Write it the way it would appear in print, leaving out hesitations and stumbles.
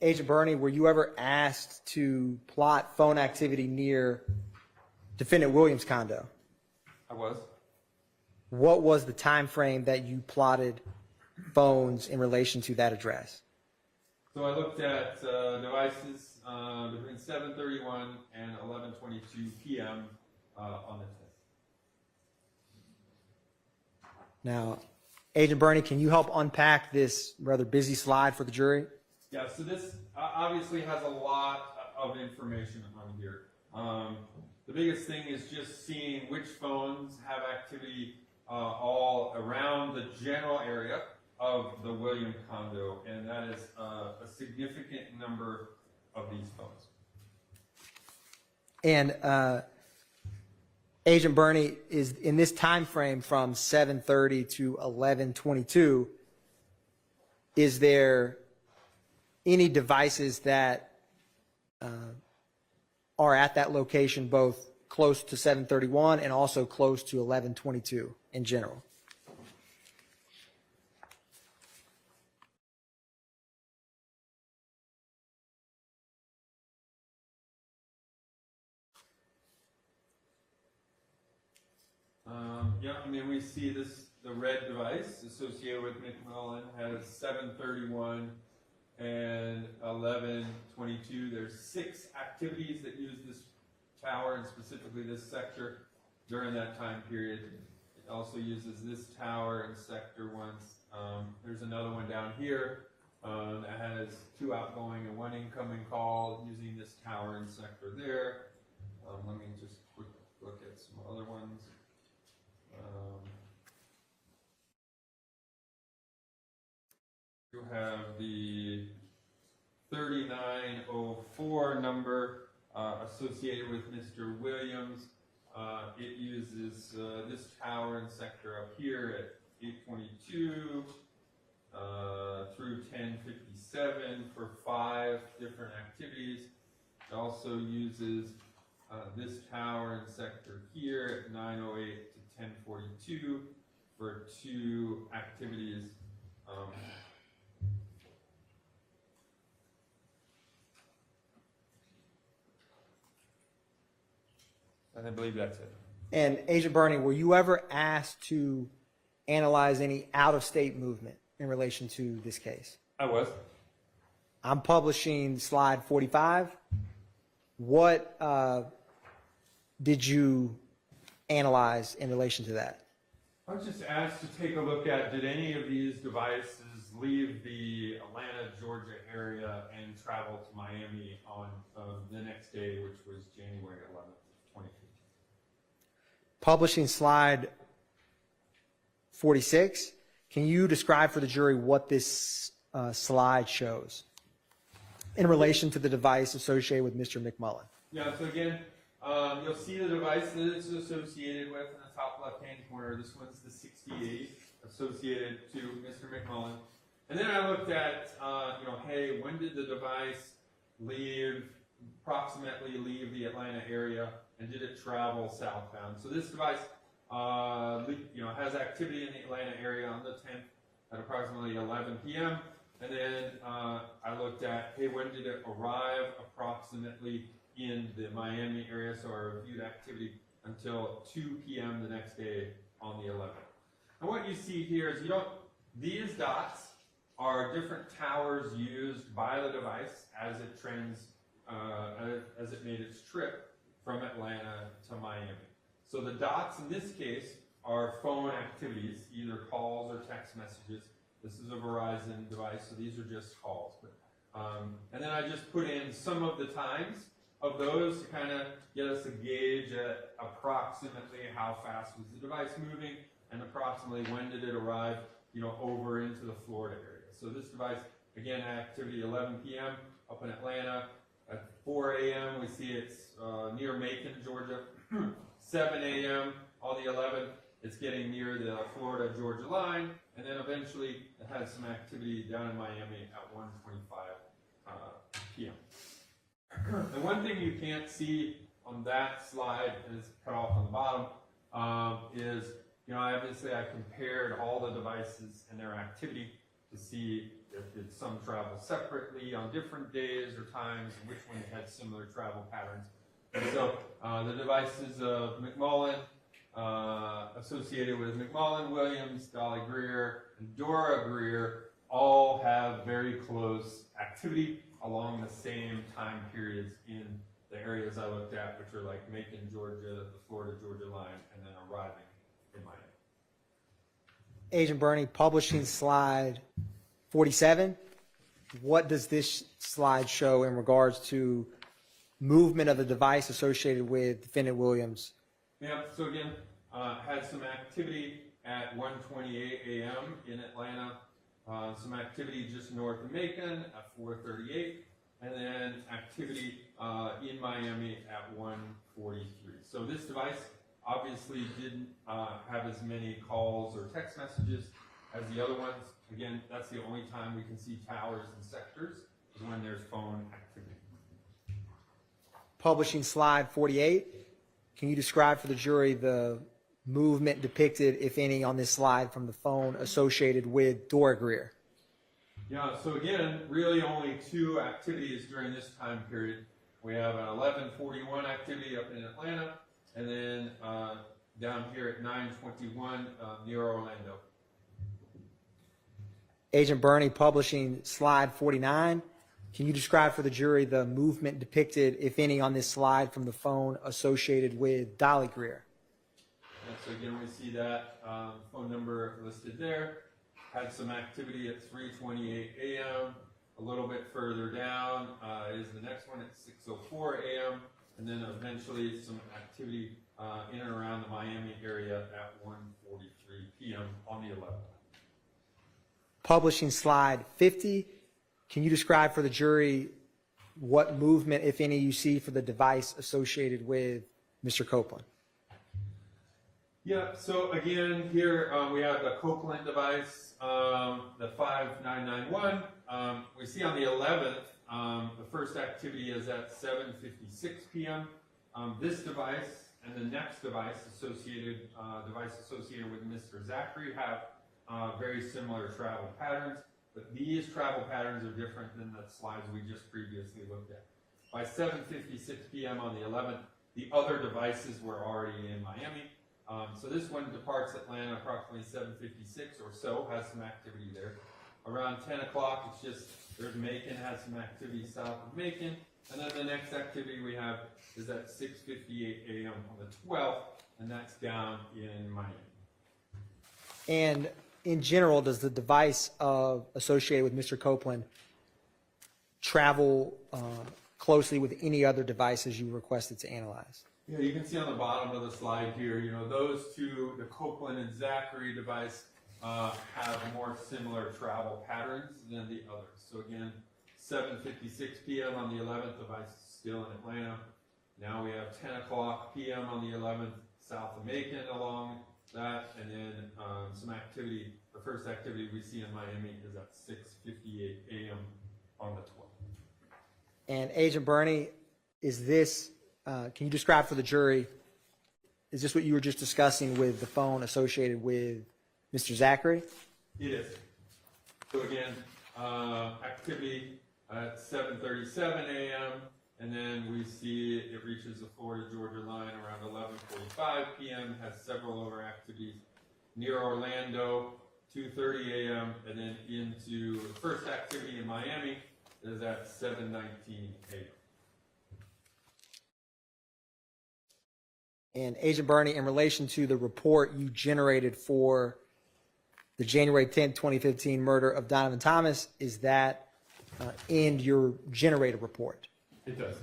Agent Berni, were you ever asked to plot phone activity near Defendant Williams' condo? I was. What was the time frame that you plotted phones in relation to that address? So I looked at devices between 7:31 and 11:22 p.m. On the 10th. Now, Agent Berni, can you help unpack this rather busy slide for the jury? Yeah, so this obviously has a lot of information on here. The biggest thing is just seeing which phones have activity all around the general area of the Williams condo, and that is a significant number of these phones. And Agent Berni, is in this time frame from 7:30 to 11:22, is there any devices that are at that location both close to 7:31 and also close to 11:22 in general? Yeah, I mean, we see this, the red device associated with McMullen has 7:31 and 11:22. There's 6 activities that use this tower and specifically this sector during that time period. It also uses this tower in sector once. There's another one down here that has 2 outgoing and 1 incoming call using this tower in sector there. Let me just quick look at some other ones. You have the 3904 number associated with Mr. Williams. It uses this tower and sector up here at 822 through 1057 for 5 different activities. It also uses this tower and sector here at 908 to 1042 for 2 activities. And I believe that's it. And Agent Berni, were you ever asked to analyze any out-of-state movement in relation to this case? I was. I'm publishing slide 45. What did you analyze in relation to that? I was just asked to take a look at, did any of these devices leave the Atlanta, Georgia area and travel to Miami on the next day, which was January 11th, 2015. Publishing slide 46. Can you describe for the jury what this slide shows in relation to the device associated with Mr. McMullen? Yeah, so again, you'll see the device that it's associated with in the top left-hand corner. This one's the 68 associated to Mr. McMullen. And then I looked at, hey, when did the device approximately leave the Atlanta area, and did it travel southbound? So this device, has activity in the Atlanta area on the 10th at approximately 11 p.m. And then I looked at, hey, when did it arrive approximately in the Miami area? So I reviewed activity until 2 p.m. the next day on the 11th. And what you see here is these dots are different towers used by the device as it made its trip from Atlanta to Miami. So the dots in this case are phone activities, either calls or text messages. This is a Verizon device, so these are just calls. And then I just put in some of the times of those to kind of get us a gauge at approximately how fast was the device moving and approximately when did it arrive, over into the Florida area. So this device, again, activity 11 p.m. up in Atlanta. At 4 a.m. we see it's near Macon, Georgia. 7 a.m. on the 11th, it's getting near the Florida-Georgia line, and then eventually it has some activity down in Miami at 1:25 p.m. The one thing you can't see on that slide, and it's cut off on the bottom, is obviously I compared all the devices and their activity to see if did some travel separately on different days or times, and which one had similar travel patterns. And so the devices of McMullen, associated with McMullen, Williams, Dolly Greer, and Dora Greer, all have very close activity along the same time periods in the areas I looked at, which are like Macon, Georgia, the Florida-Georgia line, and then arriving in Miami. Agent Berni, publishing slide 47. What does this slide show in regards to movement of the device associated with Defendant Williams? Yeah, so again, had some activity at 1:28 a.m. in Atlanta, some activity just north of Macon at 4:38, and then activity in Miami at 1:43. So this device obviously didn't have as many calls or text messages as the other ones. Again, that's the only time we can see towers and sectors, is when there's phone activity. Publishing slide 48. Can you describe for the jury the movement depicted, if any, on this slide from the phone associated with Dora Greer? Yeah, so again, really only two activities during this time period. We have an 11:41 activity up in Atlanta, and then down here at 9:21 near Orlando. Agent Berni, publishing slide 49. Can you describe for the jury the movement depicted, if any, on this slide from the phone associated with Dolly Greer? And so again, we see that phone number listed there. Had some activity at 3:28 a.m. A little bit further down is the next one at 6:04 a.m. And then eventually some activity in and around the Miami area at 1:43 p.m. on the 11th. Publishing slide 50. Can you describe for the jury what movement, if any, you see for the device associated with Mr. Copeland? Yeah, so again, here we have the Copeland device, the 5991. We see on the 11th, the first activity is at 7:56 p.m. This device and the next device associated with Mr. Zachary have very similar travel patterns, but these travel patterns are different than the slides we just previously looked at. By 7:56 p.m. on the 11th, the other devices were already in Miami. So this one departs Atlanta approximately 7:56 or so, has some activity there. Around 10 o'clock, it's just, there's Macon, has some activity south of Macon. And then the next activity we have is at 6:58 a.m. on the 12th, and that's down in Miami. And in general, does the device associated with Mr. Copeland travel closely with any other devices you requested to analyze? Yeah, you can see on the bottom of the slide here, those two, the Copeland and Zachary device, have more similar travel patterns than the others. So again, 7:56 p.m. on the 11th, device is still in Atlanta. Now we have 10 o'clock p.m. on the 11th, south of Macon along that, and then some activity, the first activity we see in Miami is at 6:58 a.m. on the 12th. And Agent Berni, is this, can you describe for the jury, is this what you were just discussing with the phone associated with Mr. Zachary? It is. So again, activity at 7:37 a.m. and then we see it reaches the Florida-Georgia line around 11:45 p.m. Has several other activities near Orlando, 2:30 a.m. and then into the first activity in Miami is at 7:19 a.m. And Agent Berni, in relation to the report you generated for the January 10, 2015 murder of Donovan Thomas, is that in your generated report? It does.